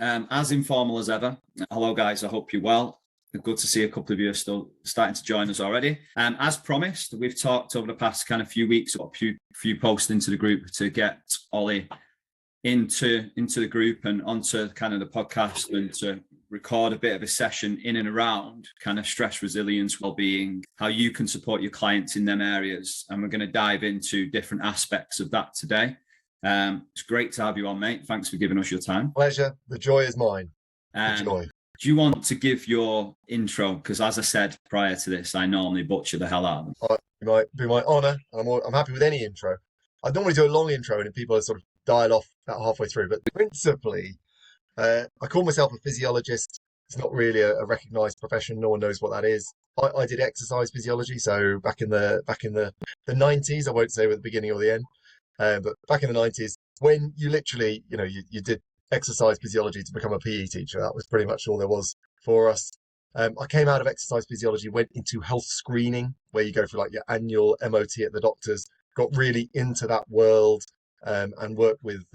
As informal as ever. Hello, guys. I hope you're well. Good to see a couple of you are still starting to join us already. As promised, we've talked over the past kind of few weeks, or a few posts into the group to get Oli into the group and onto kind of the podcast, and to record a bit of a session in and around kind of stress resilience, well-being, how you can support your clients in them areas. And we're going to dive into different aspects of that today. It's great to have you on, mate. Thanks for giving us your time. Pleasure. The joy is mine. The joy. Do you want to give your intro? Because as I said prior to this, I normally butcher the hell out of them. It might be my honour. I'm happy with any intro. I don't want to do a long intro and people are sort of dial off about halfway through. But principally, I call myself a physiologist. It's not really a recognised profession. No one knows what that is. I did exercise physiology. So back in the 90s, I won't say at the beginning or the end. But back in the 90s, when you literally, you did exercise physiology to become a PE teacher. That was pretty much all there was for us. I came out of exercise physiology, went into health screening, where you go for like your annual MOT at the doctors, got really into that world, and worked with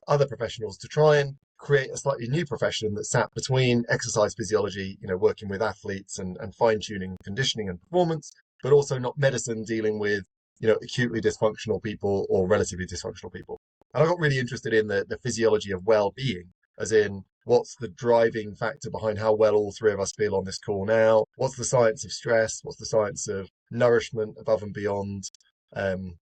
other professionals to try and create a slightly new profession that sat between exercise physiology, working with athletes and fine-tuning conditioning and performance, but also not medicine, dealing with acutely dysfunctional people or relatively dysfunctional people. And I got really interested in the physiology of well-being, as in what's the driving factor behind how well all three of us feel on this call now? What's the science of stress? What's the science of nourishment above and beyond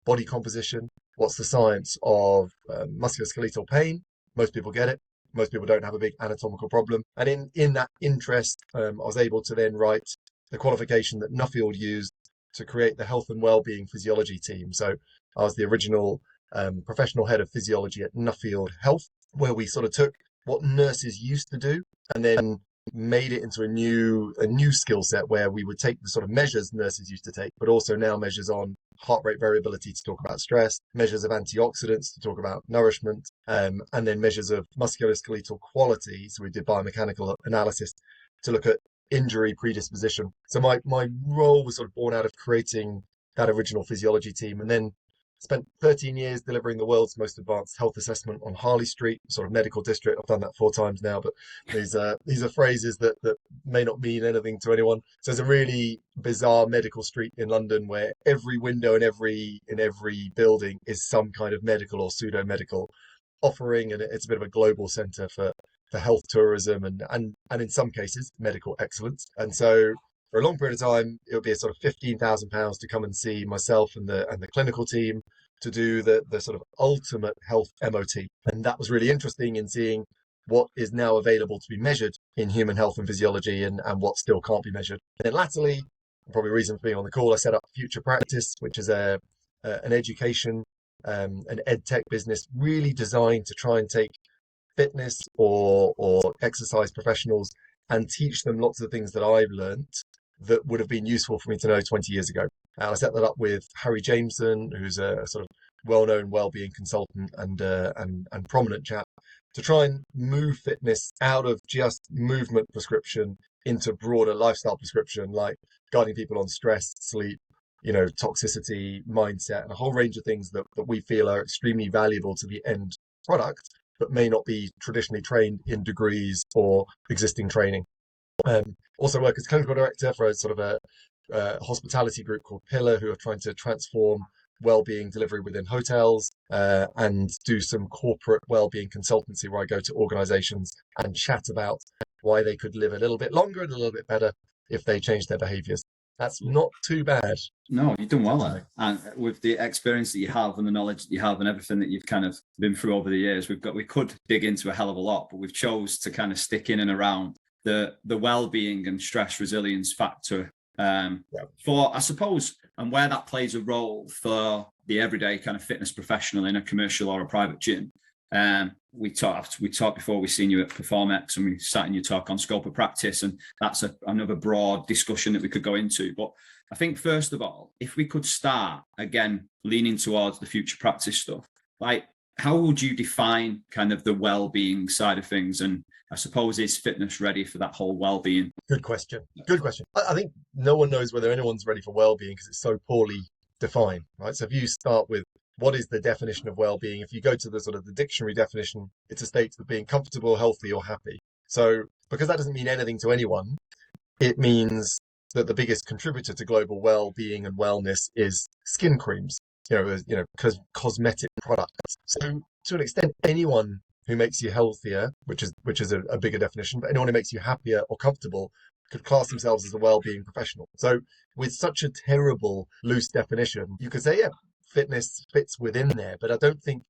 body composition? What's the science of musculoskeletal pain? Most people get it. Most people don't have a big anatomical problem. And in that interest, I was able to then write the qualification that Nuffield used to create the health and well-being physiology team. So I was the original professional head of physiology at Nuffield Health, where we sort of took what nurses used to do and then made it into a new skill set, where we would take the sort of measures nurses used to take, but also now measures on heart rate variability to talk about stress, measures of antioxidants to talk about nourishment, and then measures of musculoskeletal quality. So we did biomechanical analysis to look at injury predisposition. So my role was sort of born out of creating that original physiology team, and then spent 13 years delivering the world's most advanced health assessment on Harley Street, sort of medical district. I've done that 4 times now, but these are phrases that may not mean anything to anyone. So there's a really bizarre medical street in London where every window in every building is some kind of medical or pseudo-medical offering, and it's a bit of a global centre for health tourism and in some cases medical excellence. And so for a long period of time, it would be a sort of £15,000 to come and see myself and the clinical team to do the sort of ultimate health MOT. And that was really interesting in seeing what is now available to be measured in human health and physiology, and what still can't be measured. And then latterly, probably a reason for being on the call, I set up Future Practice, which is an education, an ed tech business really designed to try and take fitness or exercise professionals and teach them lots of things that I've learned that would have been useful for me to know 20 years ago. And I set that up with Harry Jameson, who's a sort of well-known well-being consultant and prominent chap, to try and move fitness out of just movement prescription into broader lifestyle prescription, like guiding people on stress, sleep, toxicity, mindset, and a whole range of things that we feel are extremely valuable to the end product, but may not be traditionally trained in degrees or existing training. Also work as clinical director for a sort of a hospitality group called Pillar, who are trying to transform well-being delivery within hotels, and do some corporate well-being consultancy where I go to organizations and chat about why they could live a little bit longer and a little bit better if they change their behaviors. That's not too bad. No, you've done well there. And with the experience that you have and the knowledge that you have and everything that you've kind of been through over the years, we could dig into a hell of a lot, but we've chose to kind of stick in and around the well-being and stress resilience factor for, I suppose, and where that plays a role for the everyday kind of fitness professional in a commercial or a private gym. We talked before we seen you at PerformX, and we sat in your talk on scope of practice, and that's another broad discussion that we could go into. But I think first of all, if we could start again leaning towards the future practice stuff, like how would you define kind of the well-being side of things? And I suppose, is fitness ready for that whole well-being? Good question. I think no one knows whether anyone's ready for well-being because it's so poorly defined, right? So if you start with what is the definition of well-being? If you go to the sort of the dictionary definition, it's a state of being comfortable, healthy, or happy. So because that doesn't mean anything to anyone, it means that the biggest contributor to global well-being and wellness is skin creams, cosmetic products. So to an extent, anyone who makes you healthier, which is a bigger definition, but anyone who makes you happier or comfortable could class themselves as a well-being professional. So with such a terrible loose definition, you could say, yeah, fitness fits within there, but I don't think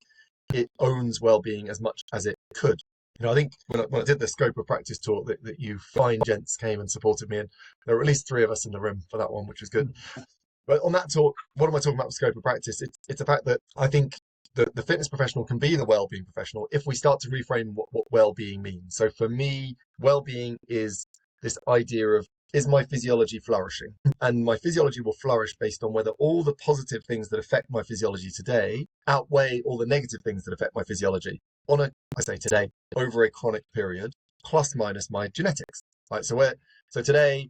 it owns well-being as much as it could. I think when I did the scope of practice talk that you fine gents came and supported me, and there were at least 3 of us in the room for that one, which was good. But on that talk, what am I talking about with scope of practice? It's the fact that I think the fitness professional can be the well-being professional if we start to reframe what well-being means. So for me, well-being is this idea of, is my physiology flourishing? And my physiology will flourish based on whether all the positive things that affect my physiology today outweigh all the negative things that affect my physiology today, over a chronic period, plus minus my genetics. Right. So today,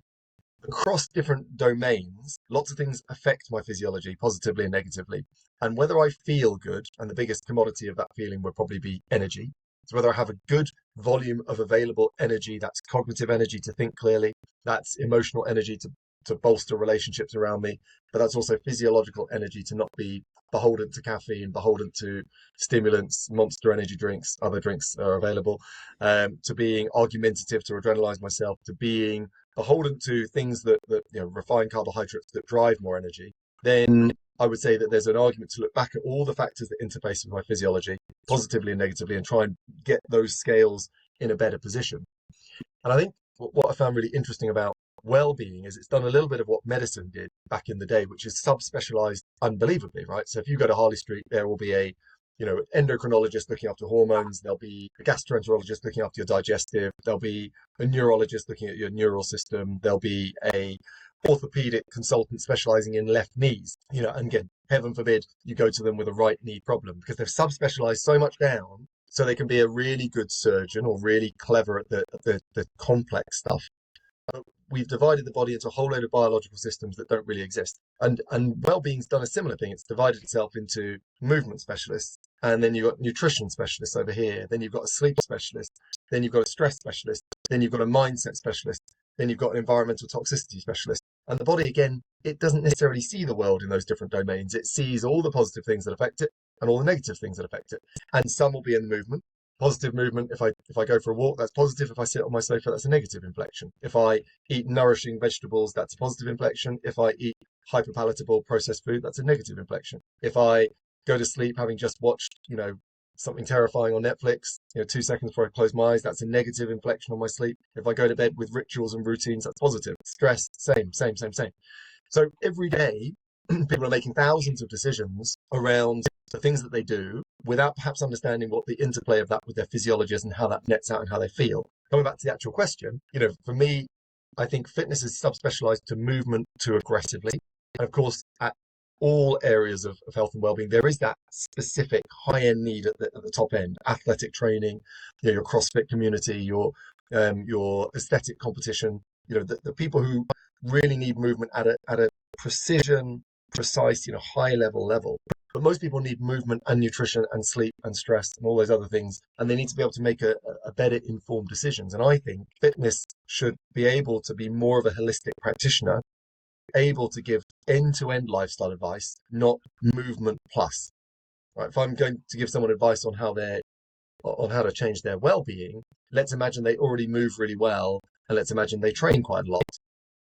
across different domains, lots of things affect my physiology positively and negatively. And whether I feel good, and the biggest commodity of that feeling would probably be energy. So whether I have a good volume of available energy, that's cognitive energy to think clearly, that's emotional energy to bolster relationships around me, but that's also physiological energy to not be beholden to caffeine, beholden to stimulants, Monster energy drinks, other drinks are available, to being argumentative, to adrenalize myself, to being beholden to things that refined carbohydrates that drive more energy. Then I would say that there's an argument to look back at all the factors that interface with my physiology, positively and negatively, and try and get those scales in a better position. And I think what I found really interesting about well-being is it's done a little bit of what medicine did back in the day, which is subspecialized unbelievably, right? So if you go to Harley Street, there will be a endocrinologist looking after hormones, there'll be a gastroenterologist looking after your digestive, there'll be a neurologist looking at your neural system, there'll be a orthopedic consultant specializing in left knees, and again, heaven forbid you go to them with a right knee problem, because they've subspecialized so much down so they can be a really good surgeon or really clever at the complex stuff. We've divided the body into a whole load of biological systems that don't really exist. And well-being's done a similar thing. It's divided itself into movement specialists, and then you've got nutrition specialists over here, then you've got a sleep specialist, then you've got a stress specialist, then you've got a mindset specialist, then you've got an environmental toxicity specialist. And the body, again, it doesn't necessarily see the world in those different domains. It sees all the positive things that affect it and all the negative things that affect it. And some will be in the movement. Positive movement, if I go for a walk, that's positive. If I sit on my sofa, that's a negative inflection. If I eat nourishing vegetables, that's a positive inflection. If I eat hyperpalatable processed food, that's a negative inflection. If I go to sleep having just watched, something terrifying on Netflix, 2 seconds before I close my eyes, that's a negative inflection on my sleep. If I go to bed with rituals and routines, that's positive. Stress, same. So every day, people are making thousands of decisions around the things that they do without perhaps understanding what the interplay of that with their physiology is and how that nets out and how they feel. Coming back to the actual question, for me, I think fitness is subspecialized to movement, to aggressively. And of course, at all areas of health and well-being, there is that specific high-end need at the top end: athletic training, your CrossFit community, your aesthetic competition. The people who really need movement at a precision, precise, high level. But most people need movement and nutrition and sleep and stress and all those other things, and they need to be able to make a better informed decisions. And I think fitness should be able to be more of a holistic practitioner, able to give end-to-end lifestyle advice, not movement plus. Right? If I'm going to give someone advice on how to change their well-being, let's imagine they already move really well, and let's imagine they train quite a lot.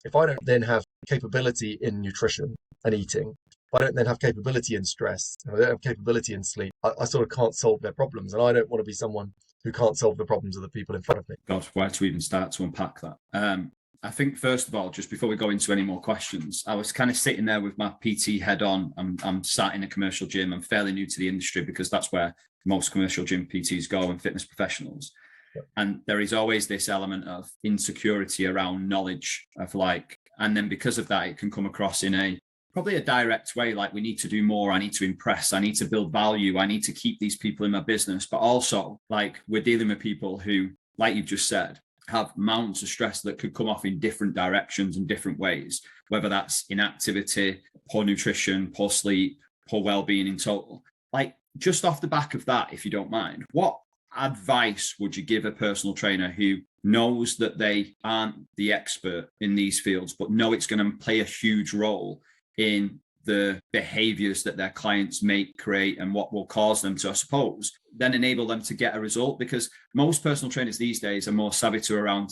If I don't then have capability in nutrition and eating, if I don't then have capability in stress, I don't have capability in sleep, I sort of can't solve their problems. And I don't want to be someone who can't solve the problems of the people in front of me. God, where to even start to unpack that? I think, first of all, just before we go into any more questions, I was kind of sitting there with my PT head on. I'm sat in a commercial gym. I'm fairly new to the industry because that's where most commercial gym PTs go and fitness professionals. Yep. And there is always this element of insecurity around knowledge of and then because of that, it can come across in probably a direct way, like we need to do more, I need to impress, I need to build value, I need to keep these people in my business. But also, we're dealing with people who, like you've just said, have mountains of stress that could come off in different directions and different ways, whether that's inactivity, poor nutrition, poor sleep, poor well-being in total. just off the back of that, if you don't mind, what advice would you give a personal trainer who knows that they aren't the expert in these fields, but know it's going to play a huge role in the behaviors that their clients make, create, and what will cause them to, I suppose, then enable them to get a result? Because most personal trainers these days are more savvy to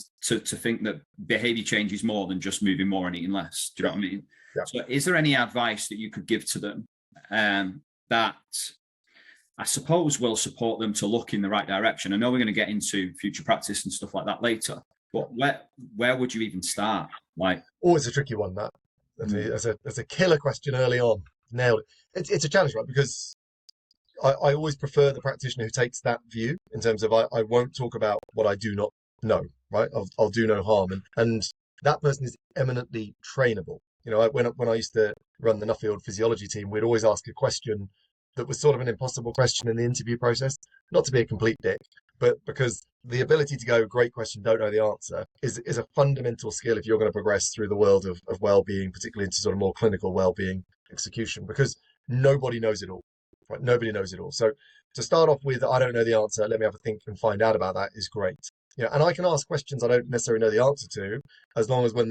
think that behavior change is more than just moving more and eating less. Do you know what I mean? Yeah. So is there any advice that you could give to them that I suppose will support them to look in the right direction? I know we're going to get into future practice and stuff like that later, but where would you even start? Like, always a tricky one, that. That's a killer question early on. Nailed it. It's a challenge, right? Because I always prefer the practitioner who takes that view in terms of I won't talk about what I do not know, right? I'll do no harm. And that person is eminently trainable. You know, when I used to run the Nuffield physiology team, we'd always ask a question that was sort of an impossible question in the interview process, not to be a complete dick, but because the ability to go, great question, don't know the answer, is a fundamental skill if you're going to progress through the world of well-being, particularly into sort of more clinical well-being execution, because nobody knows it all, right? Nobody knows it all. So to start off with, I don't know the answer, let me have a think and find out about that, is great. You know, and I can ask questions I don't necessarily know the answer to, as long as when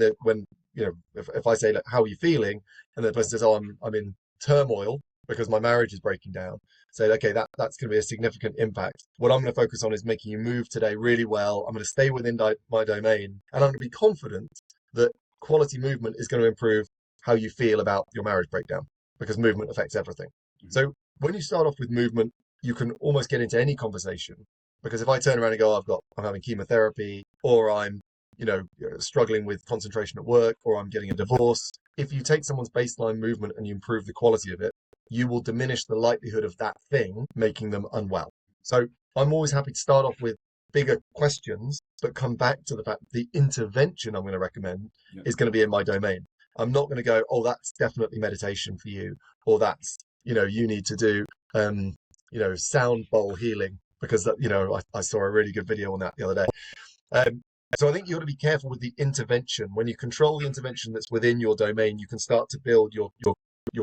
you know, if I say, look, how are you feeling? And the person says, oh, I'm in turmoil because my marriage is breaking down. Say, okay, that's going to be a significant impact. What I'm going to focus on is making you move today really well. I'm going to stay within my domain, and I'm going to be confident that quality movement is going to improve how you feel about your marriage breakdown, because movement affects everything. Mm-hmm. So when you start off with movement, you can almost get into any conversation, because if I turn around and go, I'm having chemotherapy, or I'm, you know, struggling with concentration at work, or I'm getting a divorce, if you take someone's baseline movement and you improve the quality of it, you will diminish the likelihood of that thing making them unwell. So I'm always happy to start off with bigger questions, but come back to the fact the intervention I'm going to recommend is going to be in my domain. I'm not going to go, oh, that's definitely meditation for you, or that's, you know, you need to do, you know, sound bowl healing, because that, you know, I saw a really good video on that the other day. So I think you ought to be careful with the intervention. When you control the intervention that's within your domain, you can start to build your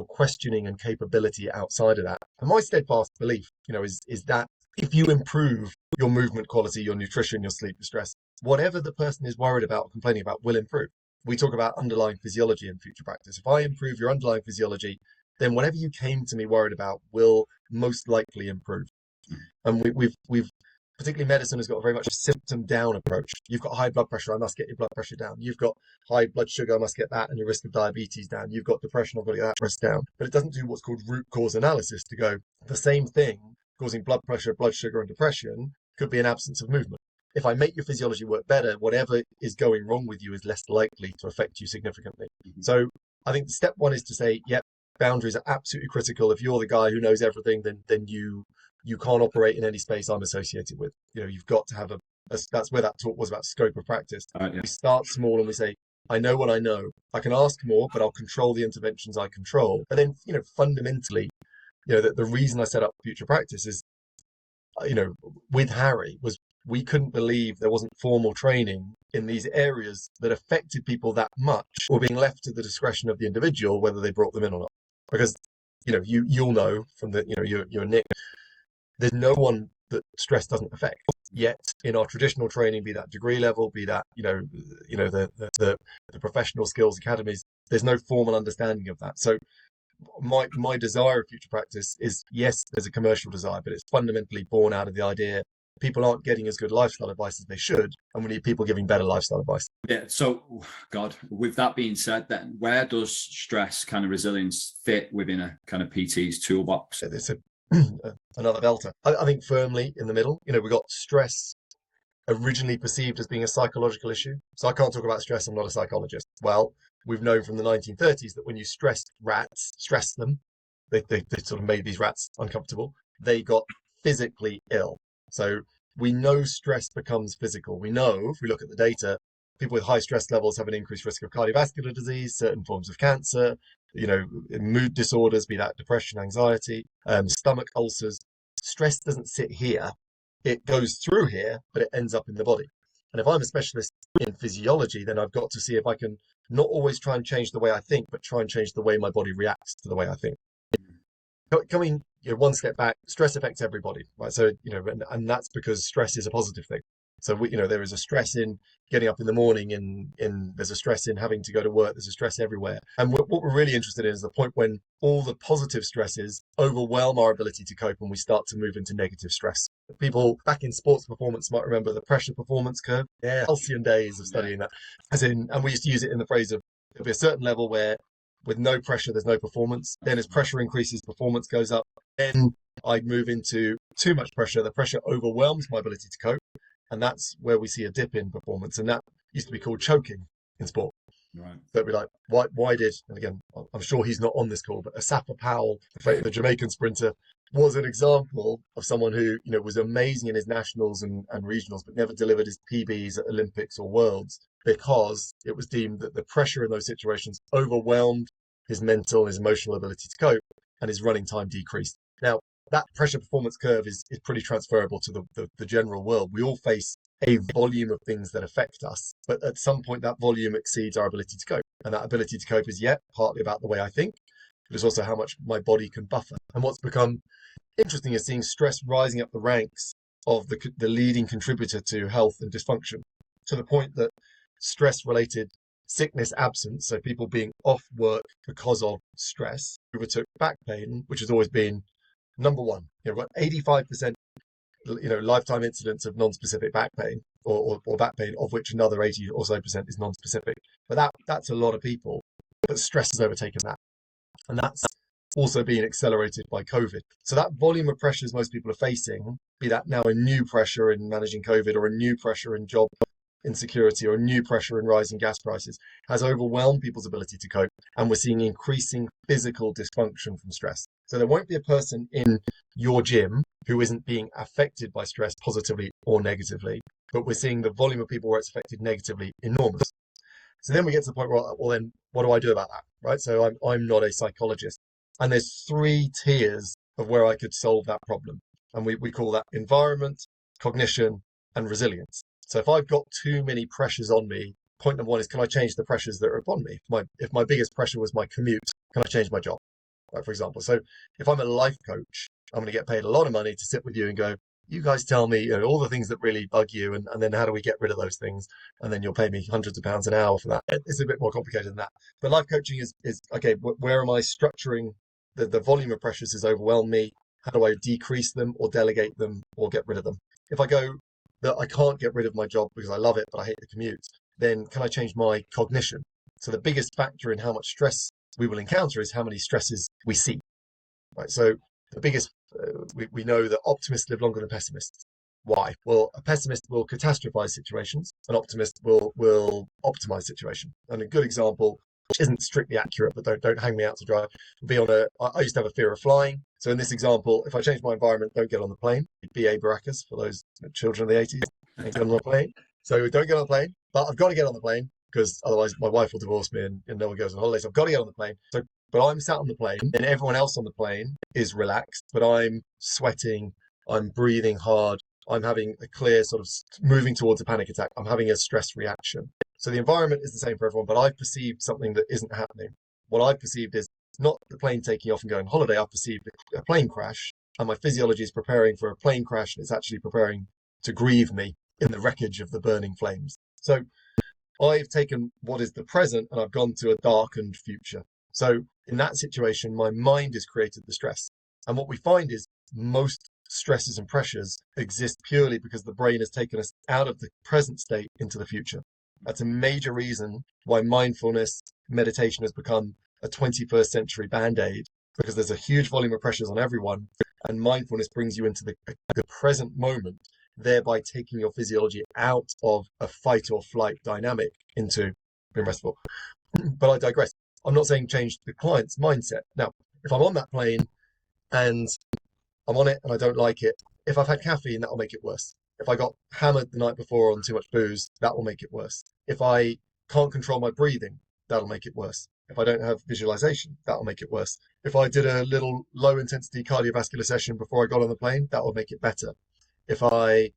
questioning and capability outside of that. And my steadfast belief, you know, is that if you improve your movement quality, your nutrition, your sleep, your stress, whatever the person is worried about or complaining about will improve. We talk about underlying physiology in future practice. If I improve your underlying physiology, then whatever you came to me worried about will most likely improve. And we've particularly medicine has got very much a symptom down approach. You've got high blood pressure, I must get your blood pressure down. You've got high blood sugar, I must get that and your risk of diabetes down. You've got depression, I've got to get that risk down. But it doesn't do what's called root cause analysis to go, the same thing causing blood pressure, blood sugar, and depression could be an absence of movement. If I make your physiology work better, whatever is going wrong with you is less likely to affect you significantly. Mm-hmm. So I think step one is to say, yep, boundaries are absolutely critical. If you're the guy who knows everything, then you can't operate in any space I'm associated with. You know, you've got to have that's where that talk was about scope of practice. Yeah. We start small and we say, I know what I know. I can ask more, but I'll control the interventions I control. But then, you know, fundamentally, you know, the reason I set up future practice is, you know, with Harry was we couldn't believe there wasn't formal training in these areas that affected people that much, or being left to the discretion of the individual whether they brought them in or not. Because, you know, you'll know from the, you know, you're Nick, there's no one that stress doesn't affect. Yet in our traditional training, be that degree level, be that, you know, the professional skills academies, there's no formal understanding of that. So my desire of future practice is, yes, there's a commercial desire, but it's fundamentally born out of the idea people aren't getting as good lifestyle advice as they should, and we need people giving better lifestyle advice. Yeah. So, God, with that being said, then where does stress kind of resilience fit within a kind of PT's toolbox? It's another belter. I think firmly in the middle. You know, we got stress originally perceived as being a psychological issue. So I can't talk about stress. I'm not a psychologist. Well, we've known from the 1930s that when you stressed them, they sort of made these rats uncomfortable. They got physically ill. So we know stress becomes physical. We know, if we look at the data, people with high stress levels have an increased risk of cardiovascular disease, certain forms of cancer, you know, mood disorders, be that depression, anxiety, stomach ulcers. Stress doesn't sit here. It goes through here, but it ends up in the body. And if I'm a specialist in physiology, then I've got to see if I can not always try and change the way I think, but try and change the way my body reacts to the way I think. Coming, one step back, stress affects everybody, right? So, and that's because stress is a positive thing. So there is a stress in getting up in the morning, in there's a stress in having to go to work. There's a stress everywhere. And what we're really interested in is the point when all the positive stresses overwhelm our ability to cope, and we start to move into negative stress. People back in sports performance might remember the pressure performance curve. Yeah, halcyon days of studying that. And we used to use it in the phrase of there'll be a certain level where with no pressure, there's no performance. Then as pressure increases, performance goes up. Then I'd move into too much pressure. The pressure overwhelms my ability to cope. And that's where we see a dip in performance. And that used to be called choking in sport. Right. So it'd be like, why did, and again, I'm sure he's not on this call, but Asafa Powell, the Jamaican sprinter, was an example of someone who, was amazing in his nationals and regionals, but never delivered his PBs at Olympics or Worlds because it was deemed that the pressure in those situations overwhelmed his mental, his emotional ability to cope, and his running time decreased. Now, that pressure performance curve is pretty transferable to the general world. We all face a volume of things that affect us, but at some point that volume exceeds our ability to cope. And that ability to cope is partly about the way I think, but it's also how much my body can buffer. And what's become interesting is seeing stress rising up the ranks of the leading contributor to health and dysfunction, to the point that stress-related sickness absence, so people being off work because of stress, overtook back pain, which has always been number one. We've got 85%, lifetime incidence of non-specific back pain or back pain, of which another 80 or so percent is non-specific. But that's a lot of people. But stress has overtaken that. And that's also being accelerated by COVID. So that volume of pressures most people are facing, be that now a new pressure in managing COVID or a new pressure in job insecurity or a new pressure in rising gas prices, has overwhelmed people's ability to cope. And we're seeing increasing physical dysfunction from stress. So there won't be a person in your gym who isn't being affected by stress positively or negatively, but we're seeing the volume of people where it's affected negatively enormous. So then we get to the point where, well, then what do I do about that, right? So I'm not a psychologist. And there's 3 tiers of where I could solve that problem. And we call that environment, cognition, and resilience. So if I've got too many pressures on me, point number 1 is, can I change the pressures that are upon me? If my biggest pressure was my commute, can I change my job? Right, for example. So if I'm a life coach, I'm going to get paid a lot of money to sit with you and go, you guys tell me all the things that really bug you, and then how do we get rid of those things? And then you'll pay me hundreds of pounds an hour for that. It's a bit more complicated than that. But life coaching is okay, where am I structuring the volume of pressures has overwhelmed me? How do I decrease them or delegate them or get rid of them? If I go that I can't get rid of my job because I love it, but I hate the commute, then can I change my cognition? So the biggest factor in how much stress we will encounter is how many stresses we see, right? So the biggest, we know that optimists live longer than pessimists. Why? Well, a pessimist will catastrophize situations. An optimist will optimize situations. And a good example, which isn't strictly accurate, but don't hang me out to dry, would be I used to have a fear of flying. So in this example, if I change my environment, don't get on the plane. B.A. Baracus, for those children of the 80s, don't get on the plane. So don't get on the plane, but I've got to get on the plane because otherwise my wife will divorce me and no one goes on holiday. So I've got to get on the plane. But I'm sat on the plane and everyone else on the plane is relaxed, but I'm sweating, I'm breathing hard, I'm having a clear sort of moving towards a panic attack. I'm having a stress reaction. So the environment is the same for everyone, but I've perceived something that isn't happening. What I've perceived is not the plane taking off and going on holiday. I've perceived a plane crash, and my physiology is preparing for a plane crash, and it's actually preparing to grieve me in the wreckage of the burning flames. So I've taken what is the present and I've gone to a darkened future. So in that situation, my mind has created the stress. And what we find is most stresses and pressures exist purely because the brain has taken us out of the present state into the future. That's a major reason why mindfulness meditation has become a 21st century band-aid, because there's a huge volume of pressures on everyone, and mindfulness brings you into the present moment, thereby taking your physiology out of a fight or flight dynamic into being restful. But I digress. I'm not saying change the client's mindset. Now, if I'm on that plane and I'm on it and I don't like it, if I've had caffeine, that will make it worse. If I got hammered the night before on too much booze, that will make it worse. If I can't control my breathing, that'll make it worse. If I don't have visualization, that'll make it worse. If I did a little low intensity cardiovascular session before I got on the plane, that will make it better. If I,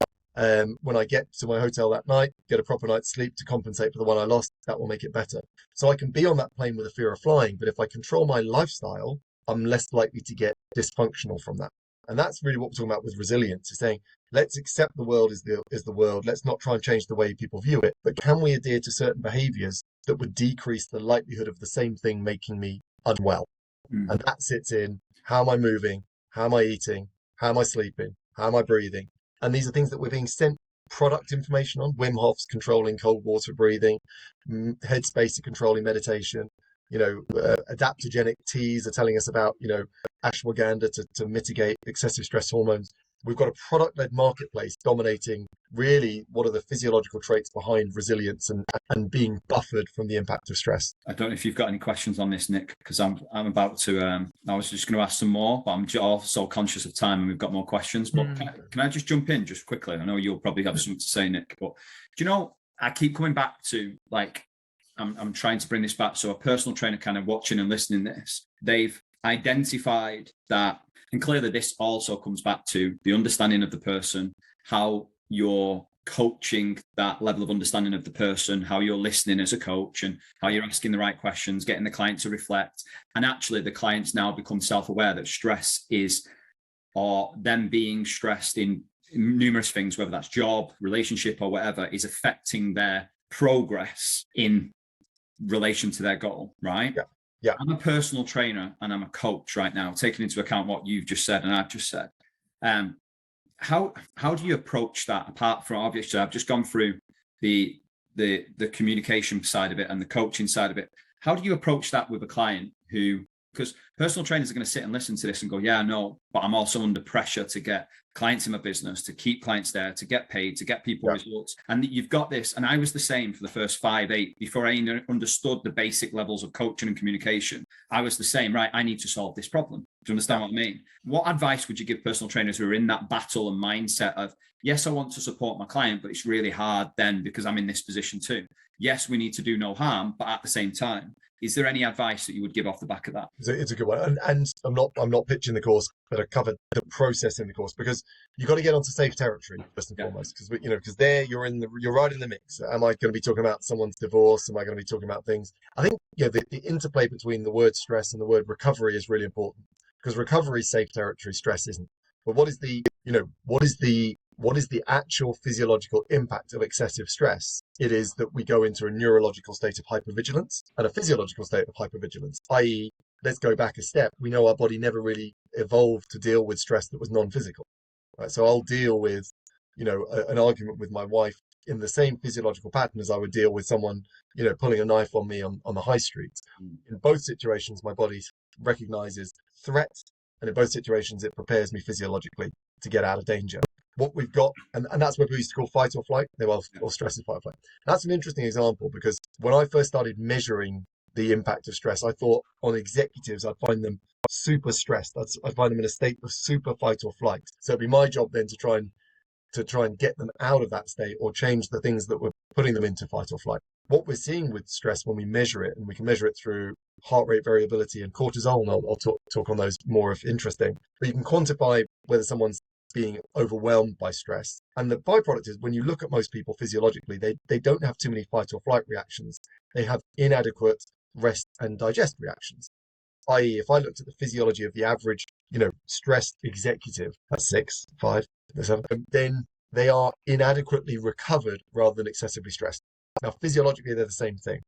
when I get to my hotel that night, get a proper night's sleep to compensate for the one I lost, that will make it better. So I can be on that plane with a fear of flying, but if I control my lifestyle, I'm less likely to get dysfunctional from that. And that's really what we're talking about with resilience, is saying, let's accept the world is the world. Let's not try and change the way people view it. But can we adhere to certain behaviors that would decrease the likelihood of the same thing making me unwell? And that sits in, how am I moving? How am I eating? How am I sleeping? How am I breathing? And these are things that we're being sent product information on. Wim Hof's controlling cold water breathing, Headspace are controlling meditation. Adaptogenic teas are telling us about, ashwagandha to mitigate excessive stress hormones. We've got a product-led marketplace dominating really what are the physiological traits behind resilience and being buffered from the impact of stress. I don't know if you've got any questions on this, Nick, because I'm about to, I was just going to ask some more, but I'm also conscious of time and we've got more questions. But can I just jump in just quickly? I know you'll probably have something to say, Nick, but do you know, I keep coming back to, like, I'm trying to bring this back. So a personal trainer kind of watching and listening to this, they've identified that, and clearly this also comes back to the understanding of the person, how you're coaching that level of understanding of the person, how you're listening as a coach and how you're asking the right questions, getting the client to reflect. And actually the clients now become self-aware that stress is, or them being stressed in numerous things, whether that's job, relationship or whatever, is affecting their progress in relation to their goal, right? Yeah. I'm a personal trainer and I'm a coach right now, taking into account what you've just said and I've just said. How do you approach that, apart from, obviously I've just gone through the communication side of it and the coaching side of it. How do you approach that with a client who, because personal trainers are going to sit and listen to this and go, yeah, no, but I'm also under pressure to get clients in my business, to keep clients there, to get paid, to get people results. And you've got this. And I was the same for the first 5-8 before I understood the basic levels of coaching and communication. I was the same, right? I need to solve this problem. Do you understand what I mean? What advice would you give personal trainers who are in that battle and mindset of, yes, I want to support my client, but it's really hard then because I'm in this position too. Yes, we need to do no harm, but at the same time, is there any advice that you would give off the back of that? It's a good one. And I'm not pitching the course, but I covered the process in the course, because you've got to get onto safe territory first and foremost, because there you're right in the mix. Am I going to be talking about someone's divorce? Am I going to be talking about things? I think the interplay between the word stress and the word recovery is really important, because recovery is safe territory, stress isn't. But what is the actual physiological impact of excessive stress? It is that we go into a neurological state of hypervigilance and a physiological state of hypervigilance, i.e., let's go back a step. We know our body never really evolved to deal with stress that was non-physical. Right? So I'll deal with, an argument with my wife in the same physiological pattern as I would deal with someone, pulling a knife on me on the high street. In both situations, my body recognizes threat, and in both situations, it prepares me physiologically to get out of danger. What we've got, and that's what we used to call fight or flight, or stress and fight or flight. That's an interesting example, because when I first started measuring the impact of stress, I thought on executives, I'd find them super stressed. I'd find them in a state of super fight or flight. So it'd be my job then to try and get them out of that state, or change the things that were putting them into fight or flight. What we're seeing with stress when we measure it, and we can measure it through heart rate variability and cortisol, and I'll talk on those more if interesting, but you can quantify whether someone's being overwhelmed by stress. And the byproduct is, when you look at most people physiologically, they don't have too many fight or flight reactions. They have inadequate rest and digest reactions. I.e., if I looked at the physiology of the average, stressed executive at 6, 5, 7, then they are inadequately recovered rather than excessively stressed. Now, physiologically, they're the same thing,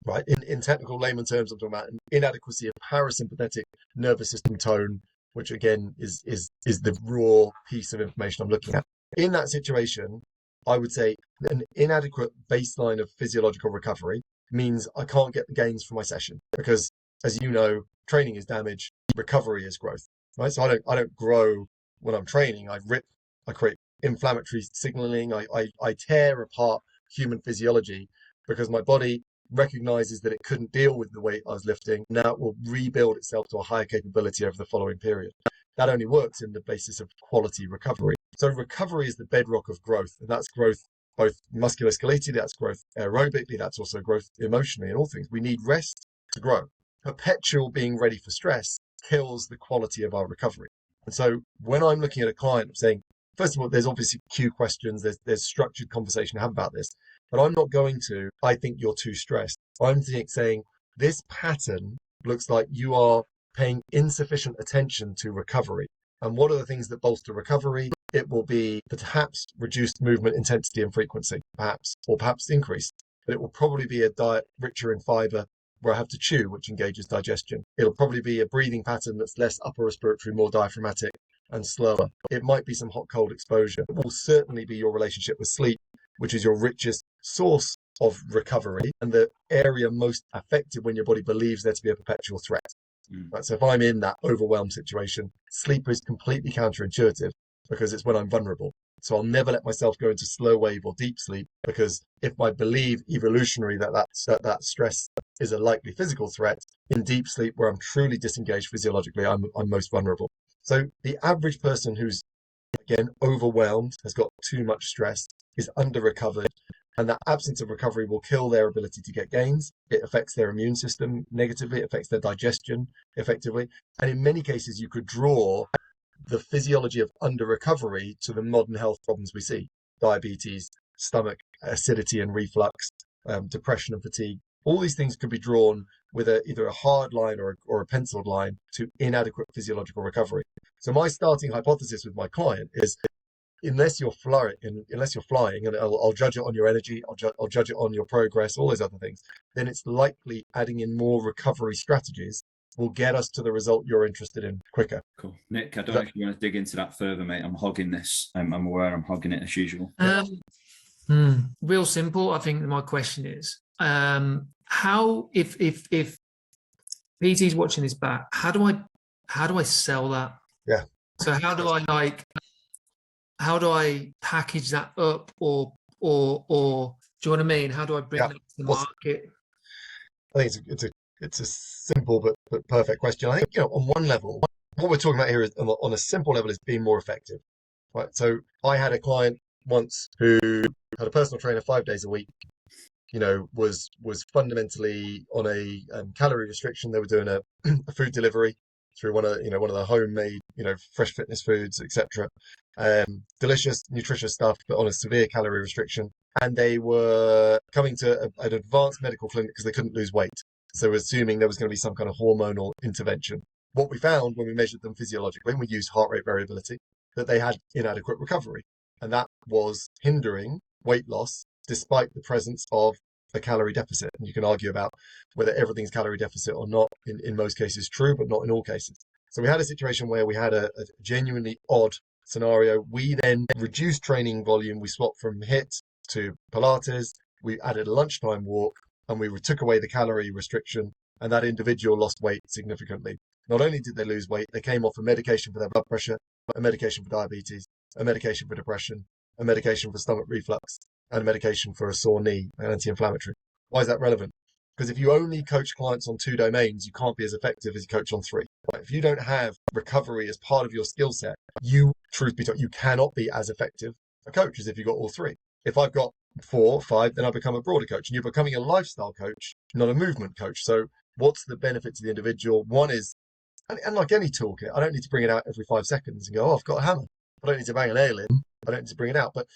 right? In technical layman terms, I'm talking about an inadequacy of parasympathetic nervous system tone, which again is the raw piece of information I'm looking at. In that situation, I would say an inadequate baseline of physiological recovery means I can't get the gains from my session, because, as you know, training is damage, recovery is growth, right? So I don't grow when I'm training. I create inflammatory signaling. I tear apart human physiology, because my body recognizes that it couldn't deal with the weight I was lifting. Now it will rebuild itself to a higher capability over the following period. That only works in the basis of quality recovery. So recovery is the bedrock of growth, and that's growth both musculoskeletally, that's growth aerobically, that's also growth emotionally, in all things. We need rest to grow. Perpetual being ready for stress kills the quality of our recovery. And so when I'm looking at a client, I'm saying, first of all, there's obviously Q questions, there's structured conversation to have about this, but I'm not going to, I think you're too stressed. I'm saying, this pattern looks like you are paying insufficient attention to recovery. And what are the things that bolster recovery? It will be perhaps reduced movement intensity and frequency, perhaps, or perhaps increased. But it will probably be a diet richer in fiber where I have to chew, which engages digestion. It'll probably be a breathing pattern that's less upper respiratory, more diaphragmatic and slower. It might be some hot cold exposure. It will certainly be your relationship with sleep, which is your richest source of recovery and the area most affected when your body believes there to be a perpetual threat. Right, so if I'm in that overwhelmed situation, sleep is completely counterintuitive because it's when I'm vulnerable. So I'll never let myself go into slow wave or deep sleep, because if I believe evolutionary that stress is a likely physical threat, in deep sleep where I'm truly disengaged physiologically, I'm most vulnerable. So the average person who's, again, overwhelmed, has got too much stress, is under-recovered, and that absence of recovery will kill their ability to get gains. It affects their immune system negatively, it affects their digestion effectively. And in many cases, you could draw the physiology of under-recovery to the modern health problems we see. Diabetes, stomach acidity and reflux, depression and fatigue. All these things could be drawn with either a hard line or a penciled line to inadequate physiological recovery. So my starting hypothesis with my client is, unless you're flying, and I'll judge it on your energy, I'll judge it on your progress, all those other things, then it's likely adding in more recovery strategies will get us to the result you're interested in quicker. Cool. Nick, I don't know if you want to dig into that further, mate. I'm hogging this. I'm aware I'm hogging it as usual. Real simple. I think my question is, how, if PT's watching this back, how do I sell that? Yeah. So how do I package that up, or do you know what I mean? How do I bring that to the market? I think it's a simple but perfect question. I think, on one level, what we're talking about here is, on a simple level, is being more effective, right? So I had a client once who had a personal trainer 5 days a week, was fundamentally on a calorie restriction. They were doing a food delivery through one of the homemade, fresh fitness foods, etc. Delicious, nutritious stuff, but on a severe calorie restriction. And they were coming to an advanced medical clinic because they couldn't lose weight. So we're assuming there was going to be some kind of hormonal intervention. What we found when we measured them physiologically, and we used heart rate variability, that they had inadequate recovery. And that was hindering weight loss despite the presence of a calorie deficit. And you can argue about whether everything's calorie deficit or not. In most cases true, but not in all cases. So we had a situation where we had a genuinely odd scenario. We then reduced training volume. We swapped from HIIT to Pilates. We added a lunchtime walk, and we took away the calorie restriction, and that individual lost weight significantly. Not only did they lose weight, they came off a medication for their blood pressure, a medication for diabetes, a medication for depression, a medication for stomach reflux, and a medication for a sore knee, an anti-inflammatory. Why is that relevant? Because if you only coach clients on 2 domains, you can't be as effective as you coach on 3. Right? If you don't have recovery as part of your skill set, truth be told, you cannot be as effective a coach as if you've got all 3. If I've got 4 or 5, then I become a broader coach, and you're becoming a lifestyle coach, not a movement coach. So what's the benefit to the individual? One is, and like any toolkit, I don't need to bring it out every 5 seconds and go, I've got a hammer. I don't need to bang a nail in. I don't need to bring it out. But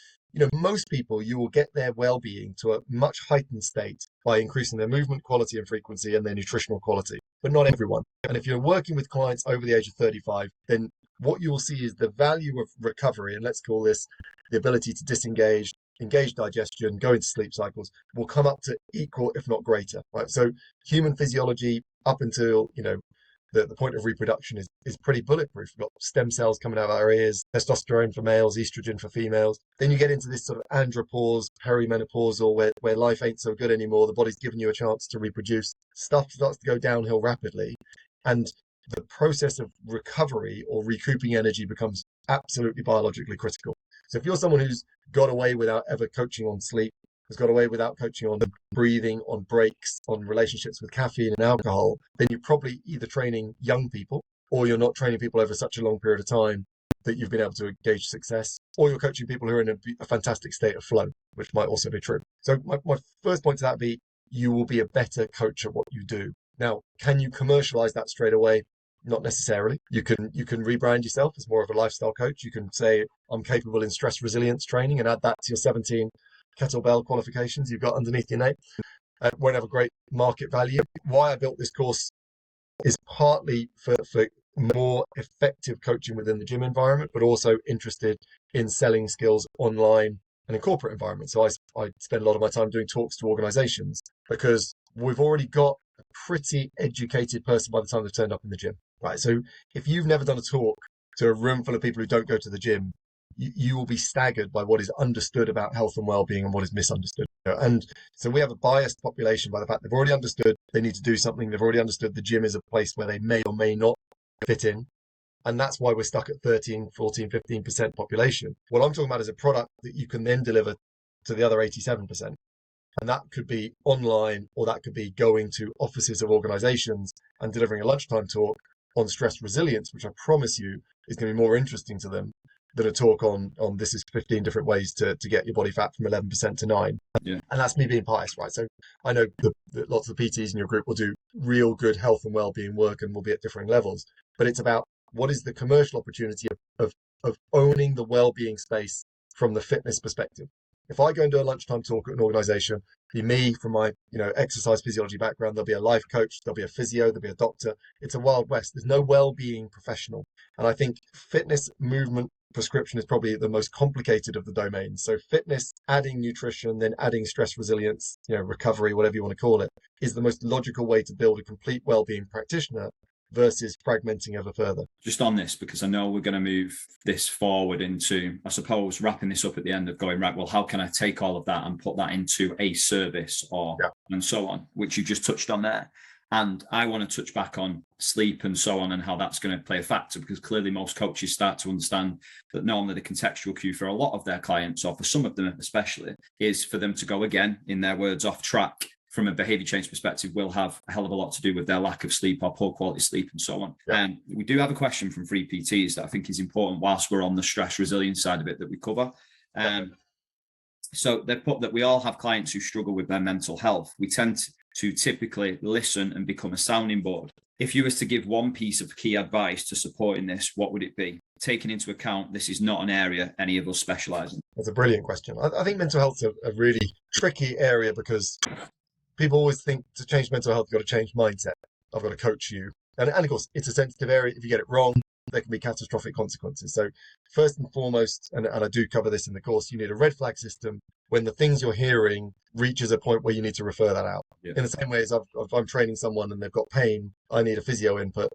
most people, you will get their well-being to a much heightened state by increasing their movement quality and frequency and their nutritional quality, but not everyone. And if you're working with clients over the age of 35, then what you will see is the value of recovery, and let's call this the ability to disengage, engage digestion, go into sleep cycles, will come up to equal, if not greater, right? So human physiology up until, the point of reproduction is pretty bulletproof. We've got stem cells coming out of our ears, testosterone for males, estrogen for females. Then you get into this sort of andropause, perimenopausal, where life ain't so good anymore. The body's giving you a chance to reproduce. Stuff starts to go downhill rapidly. And the process of recovery or recouping energy becomes absolutely biologically critical. So if you're someone who's got away without ever coaching on sleep, has got away without coaching on breathing, on breaks, on relationships with caffeine and alcohol, then you're probably either training young people, or you're not training people over such a long period of time that you've been able to gauge success, or you're coaching people who are in a fantastic state of flow, which might also be true. So my first point to that be, you will be a better coach at what you do. Now, can you commercialize that straight away? Not necessarily. You can rebrand yourself as more of a lifestyle coach. You can say, I'm capable in stress resilience training, and add that to your 17 kettlebell qualifications you've got underneath your name. Won't have a great market value. Why I built this course is partly for more effective coaching within the gym environment, but also interested in selling skills online and in corporate environments. So I spend a lot of my time doing talks to organizations because we've already got a pretty educated person by the time they've turned up in the gym, right? So if you've never done a talk to a room full of people who don't go to the gym, you will be staggered by what is understood about health and well-being and what is misunderstood. And so we have a biased population by the fact they've already understood they need to do something. They've already understood the gym is a place where they may or may not fit in. And that's why we're stuck at 13, 14, 15% population. What I'm talking about is a product that you can then deliver to the other 87%. And that could be online, or that could be going to offices of organizations and delivering a lunchtime talk on stress resilience, which I promise you is going to be more interesting to them than a talk on this is 15 different ways to get your body fat from 11% to 9. Yeah. And that's me being biased, right? So I know that lots of the PTs in your group will do real good health and well-being work and will be at differing levels, but it's about what is the commercial opportunity of owning the well-being space from the fitness perspective. If I go and do a lunchtime talk at an organization, be me from my exercise physiology background, there'll be a life coach, there'll be a physio, there'll be a doctor. It's a wild west. There's no well-being professional. And I think fitness movement prescription is probably the most complicated of the domains. So fitness, adding nutrition, then adding stress resilience, recovery, whatever you want to call it, is the most logical way to build a complete well-being practitioner versus fragmenting ever further. Just on this, because I know we're going to move this forward into, I suppose, wrapping this up at the end of going, right, well, how can I take all of that and put that into a service and so on, which you just touched on there. And I want to touch back on sleep and so on and how that's going to play a factor, because clearly most coaches start to understand that normally the contextual cue for a lot of their clients, or for some of them especially, is for them to go, again, in their words, off track from a behavior change perspective, will have a hell of a lot to do with their lack of sleep or poor quality sleep and so on. Yeah. We do have a question from free PTs that I think is important whilst we're on the stress resilience side of it that we cover. So they've put that we all have clients who struggle with their mental health. We tend to typically listen and become a sounding board. If you was to give one piece of key advice to supporting this, what would it be? Taking into account this is not an area any of us specialise in. That's a brilliant question. I think mental health is a really tricky area because people always think to change mental health, you've got to change mindset. I've got to coach you. And of course, it's a sensitive area. If you get it wrong, there can be catastrophic consequences. So first and foremost, and I do cover this in the course, you need a red flag system when the things you're hearing reaches a point where you need to refer that out. Yeah. In the same way as if I'm training someone and they've got pain, I need a physio input,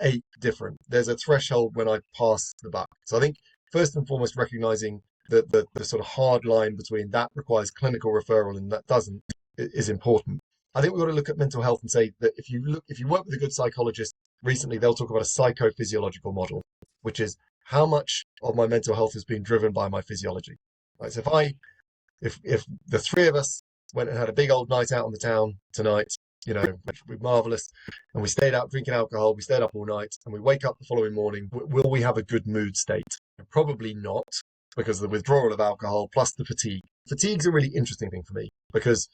8 different. There's a threshold when I pass the buck. So I think first and foremost, recognizing the sort of hard line between that requires clinical referral and that doesn't is important. I think we've got to look at mental health and say that if you work with a good psychologist, recently they'll talk about a psychophysiological model, which is how much of my mental health has been driven by my physiology. Right? So if the three of us went and had a big old night out on the town tonight, which would be marvelous, and we stayed out drinking alcohol, we stayed up all night, and we wake up the following morning, will we have a good mood state? Probably not, because of the withdrawal of alcohol plus the fatigue. Fatigue's a really interesting thing for me because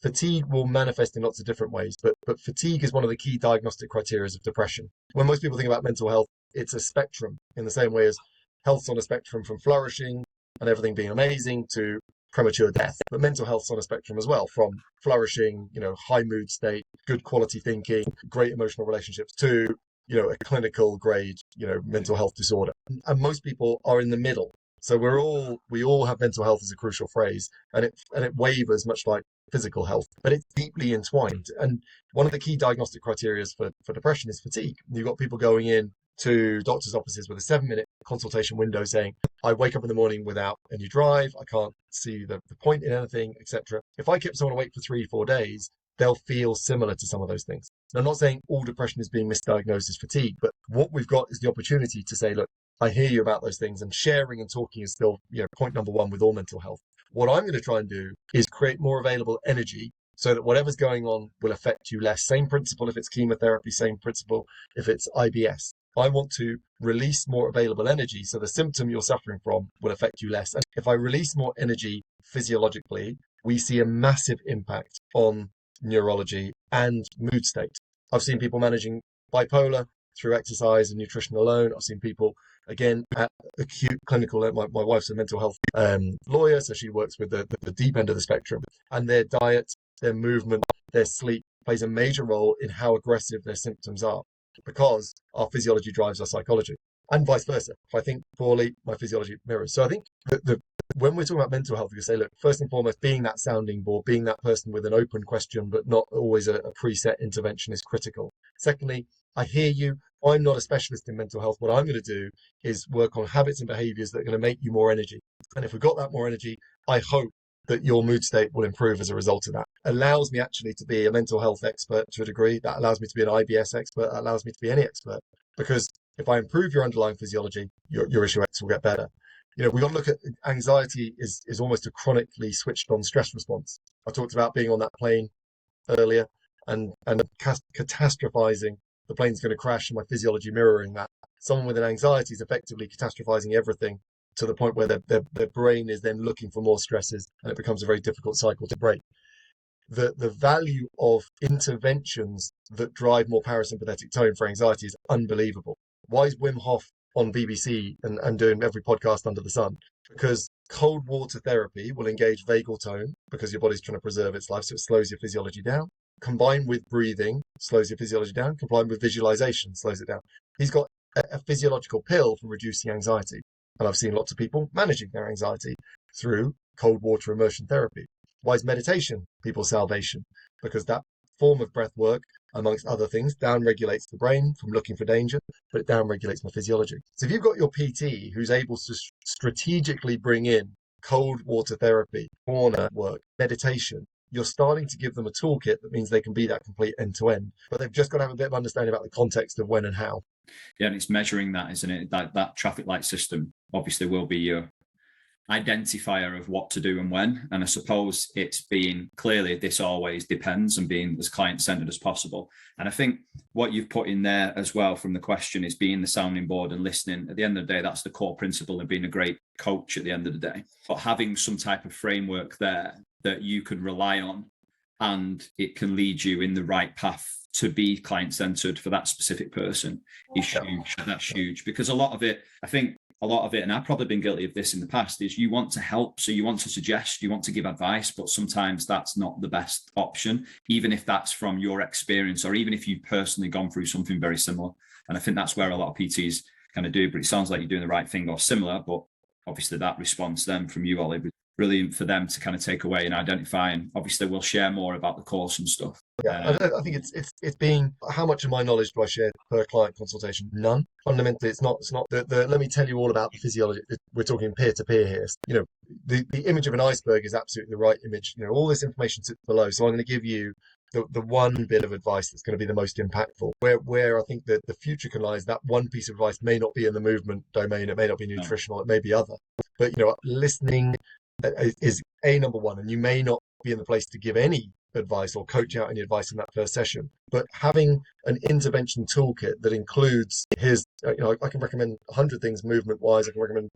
fatigue will manifest in lots of different ways, but fatigue is one of the key diagnostic criteria of depression. When most people think about mental health, it's a spectrum in the same way as health's on a spectrum from flourishing and everything being amazing to premature death. But mental health's on a spectrum as well, from flourishing, high mood state, good quality thinking, great emotional relationships to, a clinical grade, mental health disorder. And most people are in the middle. So we all have mental health as a crucial phrase, and it wavers much like physical health, but it's deeply entwined. And one of the key diagnostic criteria for depression is fatigue. You've got people going in to doctors' offices with a 7-minute consultation window saying, I wake up in the morning without any drive, I can't see the point in anything, etc. If I keep someone awake for 3-4 days, they'll feel similar to some of those things. Now, I'm not saying all depression is being misdiagnosed as fatigue, but what we've got is the opportunity to say, look, I hear you about those things, and sharing and talking is still, point number one with all mental health. What I'm going to try and do is create more available energy so that whatever's going on will affect you less. Same principle if it's chemotherapy, same principle if it's IBS. I want to release more available energy so the symptom you're suffering from will affect you less. And if I release more energy physiologically, we see a massive impact on neurology and mood state. I've seen people managing bipolar through exercise and nutrition alone. I've seen people, again, at acute clinical, my wife's a mental health lawyer, so she works with the deep end of the spectrum, and their diet, their movement, their sleep plays a major role in how aggressive their symptoms are, because our physiology drives our psychology, and vice versa. If I think poorly, my physiology mirrors. So I think that when we're talking about mental health, we say, look, first and foremost, being that sounding board, being that person with an open question, but not always a preset intervention, is critical. Secondly, I hear you. I'm not a specialist in mental health. What I'm going to do is work on habits and behaviors that are going to make you more energy. And if we've got that more energy, I hope that your mood state will improve as a result of that. Allows me actually to be a mental health expert to a degree. That allows me to be an IBS expert. That allows me to be any expert. Because if I improve your underlying physiology, your issue X will get better. We've got to look at anxiety is almost a chronically switched on stress response. I talked about being on that plane earlier and catastrophizing. The plane's going to crash, and my physiology mirroring that. Someone with an anxiety is effectively catastrophizing everything to the point where their brain is then looking for more stresses, and it becomes a very difficult cycle to break. The value of interventions that drive more parasympathetic tone for anxiety is unbelievable. Why is Wim Hof on BBC and doing every podcast under the sun? Because cold water therapy will engage vagal tone, because your body's trying to preserve its life, so it slows your physiology down. Combined with breathing, slows your physiology down. Combined with visualization, slows it down. He's got a physiological pill for reducing anxiety. And I've seen lots of people managing their anxiety through cold water immersion therapy. Why is meditation people's salvation? Because that form of breath work, amongst other things, down-regulates the brain from looking for danger, but it down-regulates my physiology. So if you've got your PT who's able to strategically bring in cold water therapy, sauna work, meditation, you're starting to give them a toolkit that means they can be that complete end-to-end. But they've just got to have a bit of understanding about the context of when and how. Yeah, and it's measuring that, isn't it? That traffic light system obviously will be your identifier of what to do and when. And I suppose it's being clearly, this always depends, and being as client-centered as possible. And I think what you've put in there as well from the question is being the sounding board and listening. At the end of the day, that's the core principle of being a great coach at the end of the day. But having some type of framework there that you can rely on, and it can lead you in the right path to be client-centered for that specific person is huge. That's huge, because a lot of it, and I've probably been guilty of this in the past, is you want to help, so you want to suggest, you want to give advice, but sometimes that's not the best option, even if that's from your experience, or even if you've personally gone through something very similar. And I think that's where a lot of PTs kind of do, but it sounds like you're doing the right thing or similar. But obviously that response then from you, Oli, was brilliant for them to kind of take away and identify. And obviously we'll share more about the course and stuff. Yeah, I think it's being, how much of my knowledge do I share per client consultation? None. Fundamentally, it's not the let me tell you all about the physiology. We're talking peer to peer here. The image of an iceberg is absolutely the right image. All this information sits below. So I'm going to give you the one bit of advice that's going to be the most impactful. Where I think that the future can lie is that one piece of advice may not be in the movement domain. It may not be nutritional. It may be other. But listening is number one, and you may not be in the place to give any advice or coach out any advice in that first session, but having an intervention toolkit that includes I can recommend 100 things movement wise, I can recommend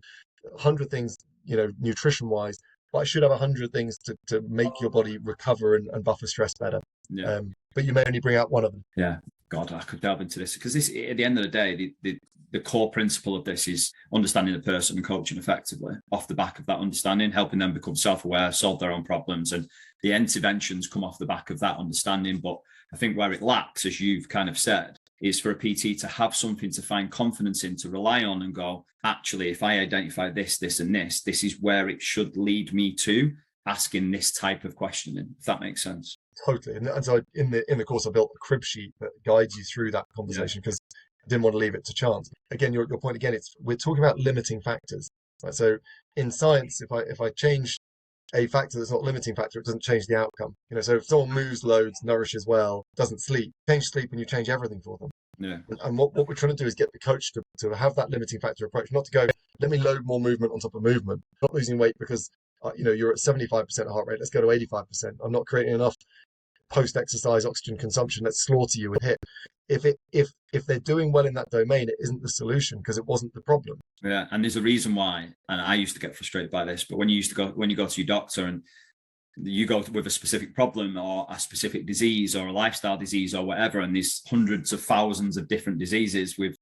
100 things nutrition wise, but I should have 100 things to make your body recover and buffer stress better. But you may only bring out one of them. God, I could delve into this, because this, at the end of the day, the core principle of this is understanding the person and coaching effectively off the back of that understanding, helping them become self-aware, solve their own problems, and the interventions come off the back of that understanding. But I think where it lacks, as you've kind of said, is for a PT to have something to find confidence in, to rely on and go, actually, if I identify this and this is where it should lead me to asking this type of questioning, if that makes sense. Totally. And so in the course, I built a crib sheet that guides you through that conversation, because I didn't want to leave it to chance. Again, your point again, we're talking about limiting factors, right? So in science, if I change a factor that's not a limiting factor, it doesn't change the outcome. So if someone moves loads, nourishes well, doesn't sleep, change sleep and you change everything for them. And what we're trying to do is get the coach to have that limiting factor approach, not to go, let me load more movement on top of movement, not losing weight because you're at 75% heart rate, let's go to 85%. I'm not creating enough post-exercise oxygen consumption, let's slaughter you with HIIT. If they're doing well in that domain, it isn't the solution, because it wasn't the problem. Yeah, and there's a reason why, and I used to get frustrated by this, but when you go to your doctor and you go with a specific problem or a specific disease or a lifestyle disease or whatever, and there's hundreds of thousands of different diseases with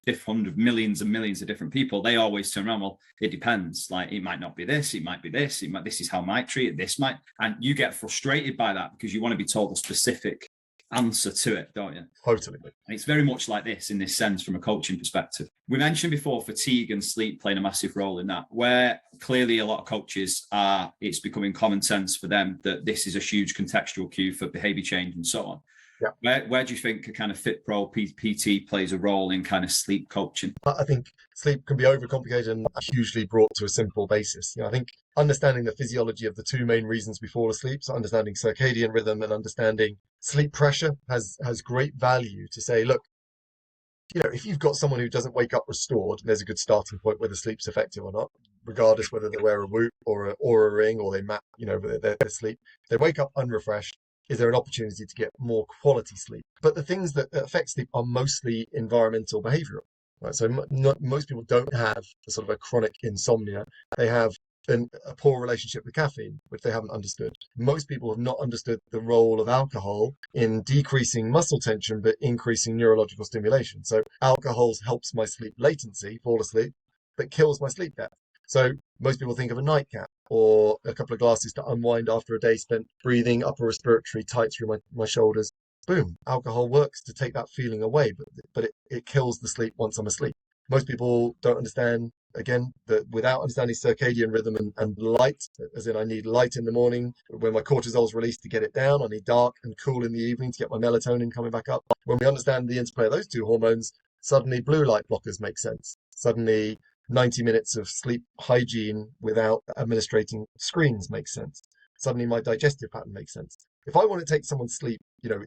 millions and millions of different people, they always turn around, well, it depends. Like, it might not be this, it might be this, this is how I might treat it, this might, and you get frustrated by that because you want to be told a specific answer to it, don't you? Totally. And it's very much like this in this sense from a coaching perspective. We mentioned before fatigue and sleep playing a massive role in that, where clearly a lot of coaches are, it's becoming common sense for them that this is a huge contextual cue for behavior change and so on. Yeah. Where do you think a kind of Fit Pro PT plays a role in kind of sleep coaching? I think sleep can be overcomplicated and hugely brought to a simple basis. I think understanding the physiology of the two main reasons we fall asleep, so understanding circadian rhythm and understanding sleep pressure has great value to say, look, if you've got someone who doesn't wake up restored, there's a good starting point whether sleep's effective or not, regardless whether they wear a Whoop or a Ring or they map, their sleep. They wake up unrefreshed. Is there an opportunity to get more quality sleep? But the things that affect sleep are mostly environmental behavioral. Right? So most people don't have a sort of a chronic insomnia. They have a poor relationship with caffeine, which they haven't understood. Most people have not understood the role of alcohol in decreasing muscle tension, but increasing neurological stimulation. So alcohol helps my sleep latency, fall asleep, but kills my sleep depth. So most people think of a nightcap or a couple of glasses to unwind after a day spent breathing upper respiratory tight through my shoulders. Boom, alcohol works to take that feeling away, but it kills the sleep once I'm asleep. Most people don't understand, again, that without understanding circadian rhythm and light, as in I need light in the morning when my cortisol is released to get it down. I need dark and cool in the evening to get my melatonin coming back up. When we understand the interplay of those two hormones, suddenly blue light blockers make sense. Suddenly 90 minutes of sleep hygiene without administrating screens makes sense. Suddenly my digestive pattern makes sense. If I want to take someone's sleep,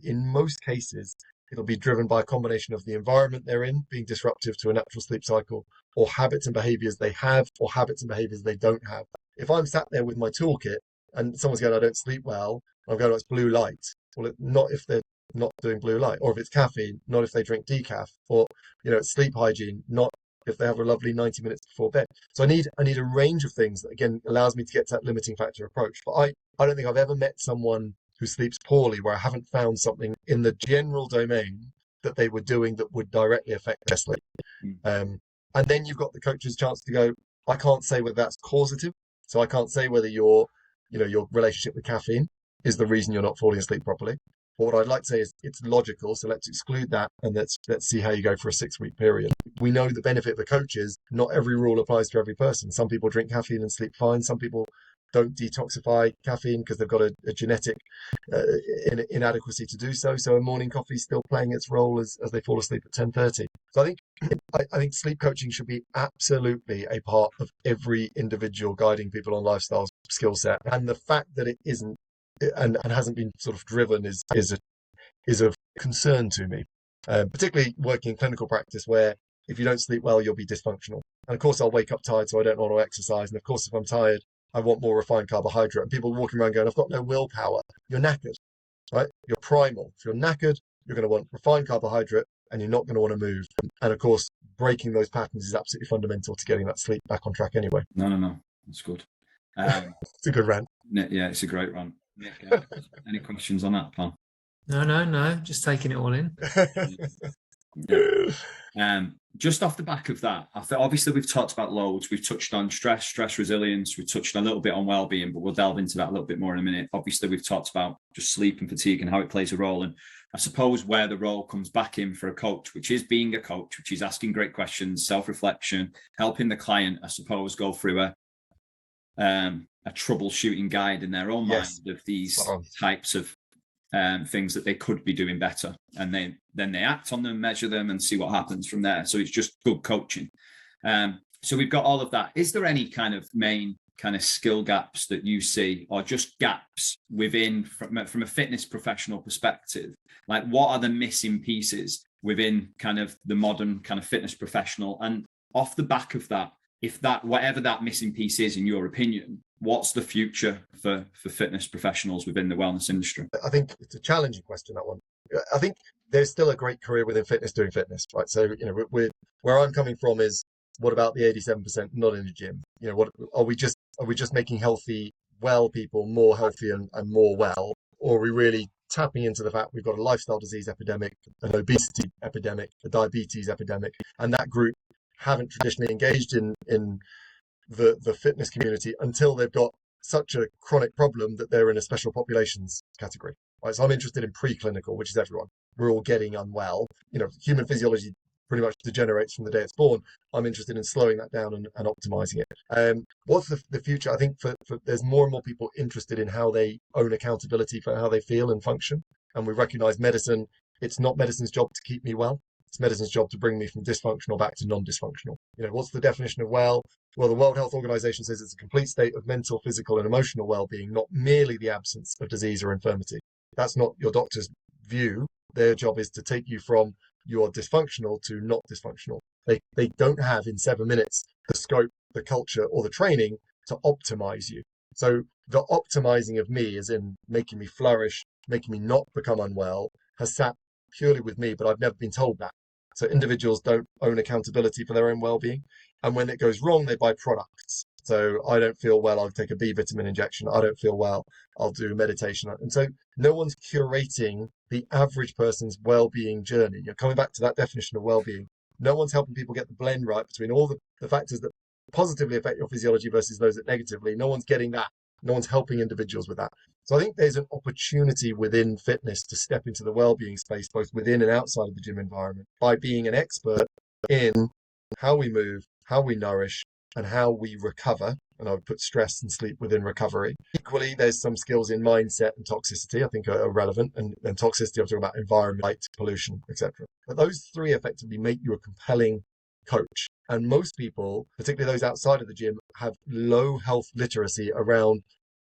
in most cases, it'll be driven by a combination of the environment they're in being disruptive to a natural sleep cycle, or habits and behaviors they have, or habits and behaviors they don't have. If I'm sat there with my toolkit and someone's going, I don't sleep well, I'm going, it's blue light. Well, not if they're not doing blue light, or if it's caffeine, not if they drink decaf, or, it's sleep hygiene, not if they have a lovely 90 minutes before bed. So I need a range of things that, again, allows me to get to that limiting factor approach. But I don't think I've ever met someone who sleeps poorly where I haven't found something in the general domain that they were doing that would directly affect their sleep. And then you've got the coach's chance to go, I can't say whether that's causative. So I can't say whether your relationship with caffeine is the reason you're not falling asleep properly. But what I'd like to say is it's logical. So let's exclude that and let's see how you go for a 6-week period. We know the benefit of the coach is not every rule applies to every person. Some people drink caffeine and sleep fine. Some people don't detoxify caffeine because they've got a genetic inadequacy to do so. So a morning coffee is still playing its role as they fall asleep at 10:30. So I think sleep coaching should be absolutely a part of every individual guiding people on lifestyle skill set. And the fact that it isn't and hasn't been sort of driven is of concern to me, particularly working in clinical practice where if you don't sleep well, you'll be dysfunctional. And of course, I'll wake up tired, so I don't want to exercise. And of course, if I'm tired, I want more refined carbohydrate. And people walking around going, I've got no willpower. You're knackered, right? You're primal. If you're knackered, you're going to want refined carbohydrate and you're not going to want to move. And of course, breaking those patterns is absolutely fundamental to getting that sleep back on track anyway. No. That's good. It's a good rant. Yeah, it's a great rant. Nick, any questions on that, pal? No. Just taking it all in. Yeah. Just off the back of that, obviously we've talked about loads. We've touched on stress resilience. We've touched a little bit on well-being, but we'll delve into that a little bit more in a minute. Obviously, we've talked about just sleep and fatigue and how it plays a role. And I suppose where the role comes back in for a coach, which is being a coach, which is asking great questions, self-reflection, helping the client, I suppose, go through a troubleshooting guide in their own mind of these types of things that they could be doing better, and then they act on them, measure them, and see what happens from there. So it's just good coaching. So we've got all of that. Is there any kind of main kind of skill gaps that you see, or just gaps within from a fitness professional perspective? Like, what are the missing pieces within kind of the modern kind of fitness professional? And off the back of that, if that, whatever that missing piece is, in your opinion, what's the future for fitness professionals within the wellness industry? I think it's a challenging question, that one. I think there's still a great career within fitness doing fitness, right? So, where I'm coming from is, what about the 87% not in the gym? What are we just making healthy, well people more healthy and more well? Or are we really tapping into the fact we've got a lifestyle disease epidemic, an obesity epidemic, a diabetes epidemic, and that group haven't traditionally engaged in the fitness community until they've got such a chronic problem that they're in a special populations category. right? So I'm interested in preclinical, which is everyone. We're all getting unwell. Human physiology pretty much degenerates from the day it's born. I'm interested in slowing that down and optimizing it. What's the future? I think for there's more and more people interested in how they own accountability for how they feel and function. And we recognize medicine, it's not medicine's job to keep me well. It's medicine's job to bring me from dysfunctional back to non-dysfunctional. What's the definition of well? Well, the World Health Organization says it's a complete state of mental, physical, and emotional well-being, not merely the absence of disease or infirmity. That's not your doctor's view. Their job is to take you from you are dysfunctional to not dysfunctional. They don't have in 7 minutes the scope, the culture, or the training to optimize you. So the optimizing of me, as in making me flourish, making me not become unwell, has sat purely with me, but I've never been told that. So individuals don't own accountability for their own well-being. And when it goes wrong, they buy products. So I don't feel well, I'll take a B vitamin injection. I don't feel well, I'll do meditation. And so no one's curating the average person's well-being journey. You're coming back to that definition of well-being. No one's helping people get the blend right between all the factors that positively affect your physiology versus those that negatively. No one's getting that. No one's helping individuals with that. So I think there's an opportunity within fitness to step into the well-being space, both within and outside of the gym environment, by being an expert in how we move, how we nourish, and how we recover. And I would put stress and sleep within recovery. Equally, there's some skills in mindset and toxicity I think are relevant. And toxicity, I'm talking about environment, light, pollution, etc. But those three effectively make you a compelling coach. And most people, particularly those outside of the gym, have low health literacy around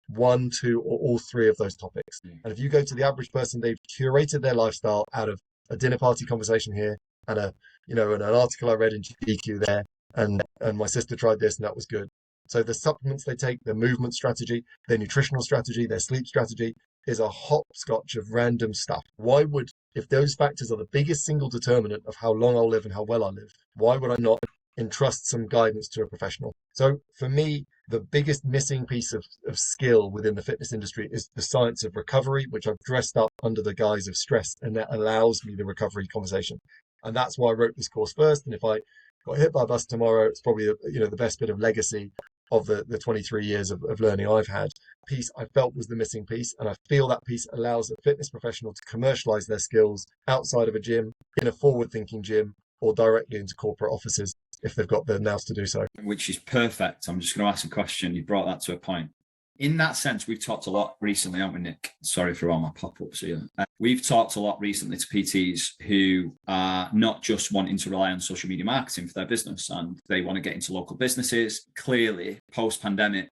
one, two, or all three of those topics. And if you go to the average person, they've curated their lifestyle out of a dinner party conversation here and and an article I read in GQ there, and my sister tried this and that was good. So the supplements they take, their movement strategy, their nutritional strategy, their sleep strategy is a hopscotch of random stuff. Why would, if those factors are the biggest single determinant of how long I'll live and how well I live, why would I not entrust some guidance to a professional? So for me, the biggest missing piece of skill within the fitness industry is the science of recovery, which I've dressed up under the guise of stress, and that allows me the recovery conversation. And that's why I wrote this course first. And if I got hit by a bus tomorrow, it's probably the best bit of legacy of the 23 years of learning I've had. Piece I felt was the missing piece, and I feel that piece allows a fitness professional to commercialize their skills outside of a gym, in a forward-thinking gym, or directly into corporate offices if they've got the nous to do so. Which is perfect. I'm just going to ask a question. You brought that to a point. In that sense, we've talked a lot recently, haven't we, Nick? Sorry for all my pop-ups here. We've talked a lot recently to PTs who are not just wanting to rely on social media marketing for their business, and they want to get into local businesses. Clearly, post-pandemic,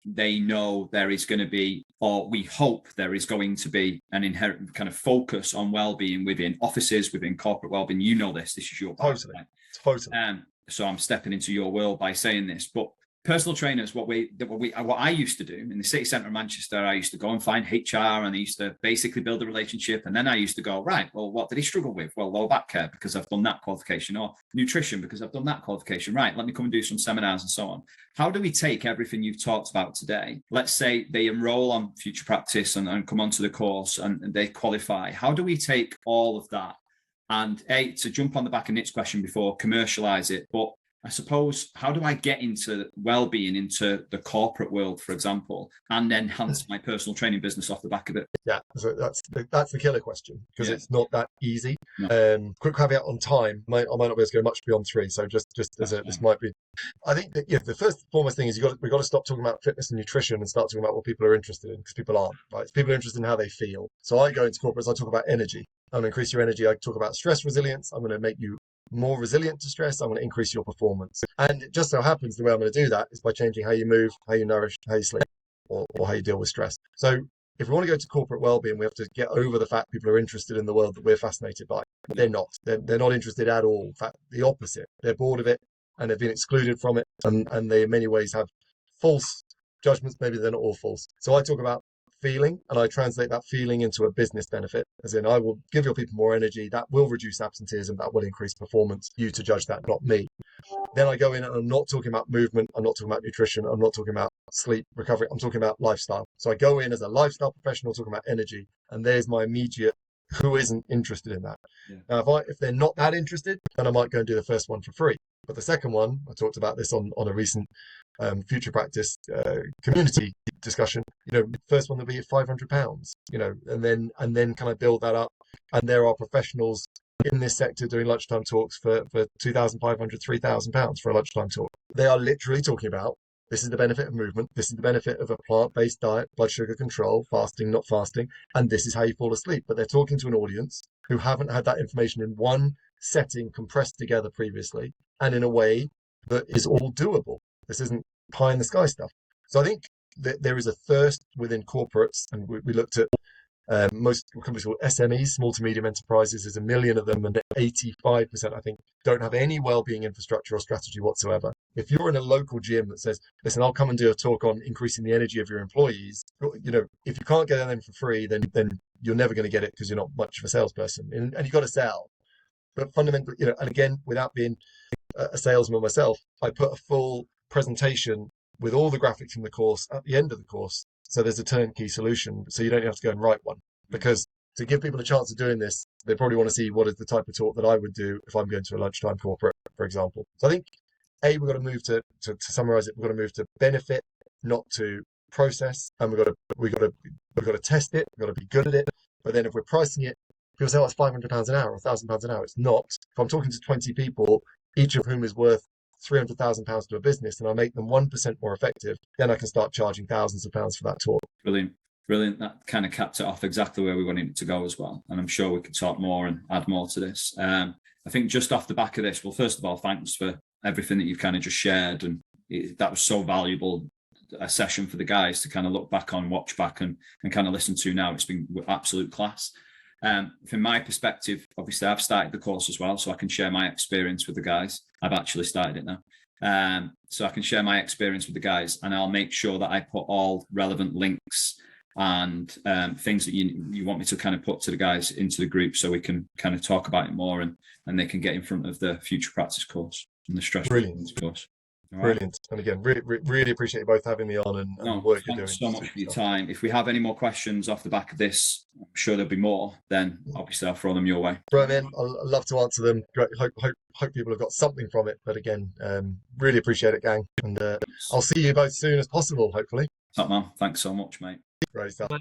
they know there is going to be, or we hope there is going to be, an inherent kind of focus on well-being within offices, within corporate well-being. You know this is your part, Totally. right? Totally. So I'm stepping into your world by saying this, but personal trainers, what I used to do in the city centre of Manchester, I used to go and find HR, and I used to basically build a relationship. And then I used to go, right, well, what did he struggle with? Well, lower back care, because I've done that qualification, or nutrition, because I've done that qualification. Right, let me come and do some seminars and so on. How do we take everything you've talked about today? Let's say they enroll on Future Practice and come onto the course and they qualify. How do we take all of that and, to jump on the back of Nick's question before, commercialize it? But I suppose, how do I get into well-being, into the corporate world, for example, and enhance my personal training business off the back of it? Yeah, so that's the killer question, because it's not that easy. No. Quick caveat on time. I might not be able to go much beyond 3. So just as this might be. I think that the first and foremost thing is we've got to stop talking about fitness and nutrition and start talking about what people are interested in, because people aren't. Right? People are interested in how they feel. So I go into corporates, I talk about energy. I'm going to increase your energy. I talk about stress resilience. I'm going to make you more resilient to stress. I'm going to increase your performance. And it just so happens the way I'm going to do that is by changing how you move, how you nourish, how you sleep, or how you deal with stress. So if we want to go to corporate well-being, we have to get over the fact people are interested in the world that we're fascinated by. They're not. They're not interested at all. In fact, the opposite. They're bored of it, and they've been excluded from it, and they in many ways have false judgments. Maybe they're not all false. So I talk about feeling, and I translate that feeling into a business benefit, as in I will give your people more energy, that will reduce absenteeism, that will increase performance. You to judge that, not me. Then I go in and I'm not talking about movement, I'm not talking about nutrition, I'm not talking about sleep, recovery, I'm talking about lifestyle. So I go in as a lifestyle professional talking about energy, and there's my immediate who isn't interested in that. Now if they're not that interested, then I might go and do the first one for free. But the second one, I talked about this on a recent future practice community discussion, first one will be at £500, and then kind of build that up. And there are professionals in this sector doing lunchtime talks for £2,500, £3,000 for a lunchtime talk. They are literally talking about, this is the benefit of movement, this is the benefit of a plant-based diet, blood sugar control, fasting, not fasting, and this is how you fall asleep. But they're talking to an audience who haven't had that information in one setting compressed together previously, and in a way that is all doable. This isn't pie in the sky stuff. So I think that there is a thirst within corporates, and we looked at most companies called SMEs, small to medium enterprises. There's 1 million of them, and 85%, I think, don't have any wellbeing infrastructure or strategy whatsoever. If you're in a local gym that says, listen, I'll come and do a talk on increasing the energy of your employees, if you can't get them for free, then you're never going to get it, because you're not much of a salesperson, and you've got to sell. But fundamentally, and again, without being a salesman myself, I put a full presentation with all the graphics from the course at the end of the course. So there's a turnkey solution, so you don't have to go and write one. Because to give people a chance of doing this, they probably want to see what is the type of talk that I would do if I'm going to a lunchtime corporate, for example. So I think, we've got to move to summarize it, we've got to move to benefit, not to process, and we've got to test it, we've got to be good at it. But then if we're pricing it, people say, oh, it's £500 an hour or £1,000 an hour. It's not. If I'm talking to 20 people, each of whom is worth £300,000 to a business, and I make them 1% more effective, then I can start charging thousands of pounds for that talk. Brilliant. That kind of capped it off exactly where we wanted it to go as well. And I'm sure we could talk more and add more to this. I think just off the back of this, well, first of all, thanks for everything that you've kind of just shared. And that was so valuable, a session for the guys to kind of look back on, watch back and kind of listen to now. It's been absolute class. From my perspective, obviously I've started the course as well, so I can share my experience with the guys. I've actually started it now. So I can share my experience with the guys, and I'll make sure that I put all relevant links and things that you want me to kind of put to the guys into the group, so we can kind of talk about it more, and they can get in front of the future practice course and the stress resilience course. All right. Brilliant. And again, really appreciate you both having me on and the work you're doing. Thanks so much for your time. If we have any more questions off the back of this, I'm sure there'll be more, then obviously I'll throw them your way. Right, man. I'd love to answer them. Great. Hope people have got something from it. But again, really appreciate it, gang. And I'll see you both soon as possible, hopefully. Top man. Thanks so much, mate. Great stuff. Bye.